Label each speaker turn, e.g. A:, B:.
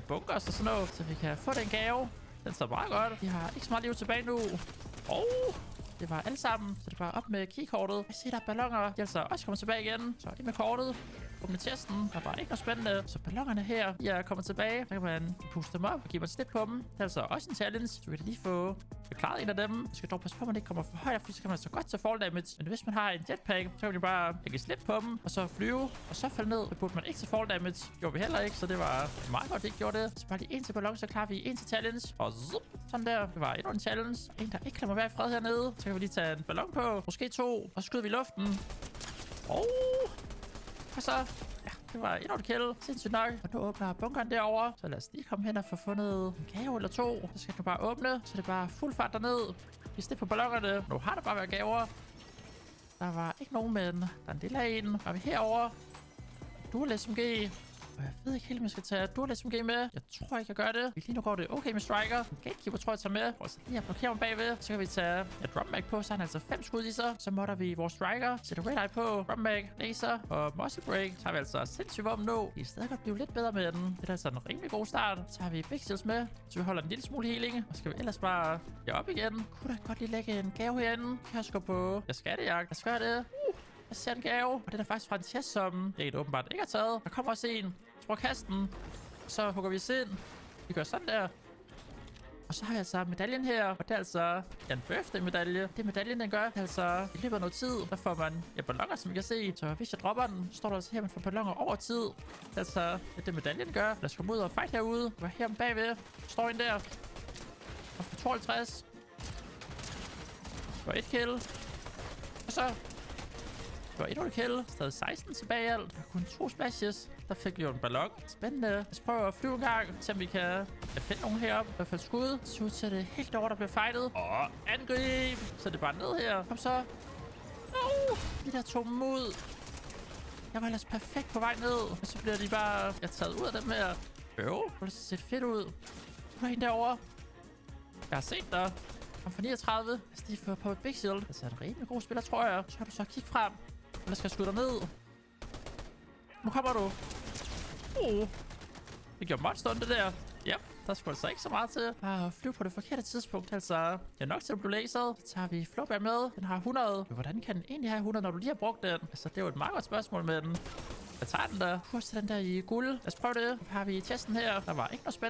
A: bunkers og sådan noget, så vi kan få den gave. Den står meget godt. Vi har ikke så meget liv tilbage nu. Det var alle sammen, så det var op med keykortet. Jeg ser, der er balloner. De altså også kommer tilbage igen. Så ind med kortet. Åbne testen. Der var ikke noget spændende. Så ballonerne her, de er kommet tilbage. Så kan man puste dem op og give mig et snit på dem. Det er altså også en challenge. Så vi kan lige få klaret en af dem. Jeg skal dog passe på, at man ikke kommer for højt, fordi så kan man så godt til fall damage. Men hvis man har en jetpack, så kan man bare lægge slip på dem, og så flyve, og så falde ned. Så burde man ikke til fall damage. Det gjorde vi heller ikke, så det var meget godt, at vi ikke gjorde det. Så bare lige en til ballon, så klarer vi en til challenge. Og sådan der. Det var endnu en challenge. En, der ikke kan være i fred hernede. Så kan vi lige tage en ballon på. Måske 2. Og så skyder vi i luften. Og så... Ja, det var endnu et kill. Sindssygt nok. Og nu åbner bunkeren derovre. Så lad os lige komme hen og få fundet en gave eller 2. Så skal du bare åbne. Så det er bare fuld fart derned. Vi stikker på ballonerne. Nu har der bare været gaver. Der var ikke nogen, men der er en lille en. Og vi herovre. Dual SMG. Og jeg ved ikke helt, om jeg skal tage Dual SMG med. Jeg tror ikke, jeg gør det. Lige nu går det okay med Striker. Gatekeeper tror jeg tager med. Og så lige at blokere ham bagved. Så kan vi tage et drum mag på. Så han altså 5 skud i sig. Så modder vi vores Striker. Sætter red eye på. Drum mag, laser og muscle break. Så har vi altså sindssygt våben nu. Vi er stadig godt blive lidt bedre med den. Det er altså en rimelig god start. Så har vi Big Shields med. Så vi holder en lille smule healing. Og så skal vi ellers bare op igen. Kunne da godt lige lægge en gave herinde. Kan jeg gå på skattejagt. Jeg skal gøre det. Jeg ser en gave. Og det er faktisk fra en chest, som det åbenbart ikke har taget. Der kommer også en. Prøv at kaste den. Så hugger vi os ind. Vi gør sådan der. Og så har vi altså medaljen her. Og det er altså en birthday-medalje. Det medaljen, den gør, det er altså i løbet af noget tid, der får man balloner, som vi kan se. Så hvis jeg dropper den, står der altså her, man får balloner over tid. Det er altså det medaljen gør. Lad os komme ud og fight herude. Vi er her bagved. Står en der. Og for 52. For 1 kill. Og så... Det var endnu et kill. Stadig 16 tilbage alt. Der er kun 2 splashes. Der fik vi jo en ballon. Spændende. Lad os prøve at flyve en gang. Se om vi kan finde nogen heroppe. I hvert fald skud. Så ud til det helt over, der bliver fightet. Og angreb. Så det er bare ned her. Kom så. De der tog dem ud. Jeg var ellers perfekt på vej ned. Og så bliver de bare... Jeg taget ud af dem her. Det ser fedt ud. Nu er en derovre. Jeg har set dig. Kom for 39. Lad os lige få på et Big Shield. Altså en rimelig god spiller, tror jeg. Så kan du så kigge frem. Eller skal jeg skyde dig ned? Nu kommer du. Det gjorde monster det der. Yep, der skulle altså ikke så meget til. Bare flyve på det forkerte tidspunkt. Altså, jeg er nok til at blive laseret. Så tager vi flowbær med. Den har 100. Hvordan kan den egentlig have 100, når du lige har brugt den? Altså, det er jo et meget godt spørgsmål med den. Jeg tager den der. Kurs den der i guld. Lad os prøve det. Så har vi testen her. Der var ikke noget spændende.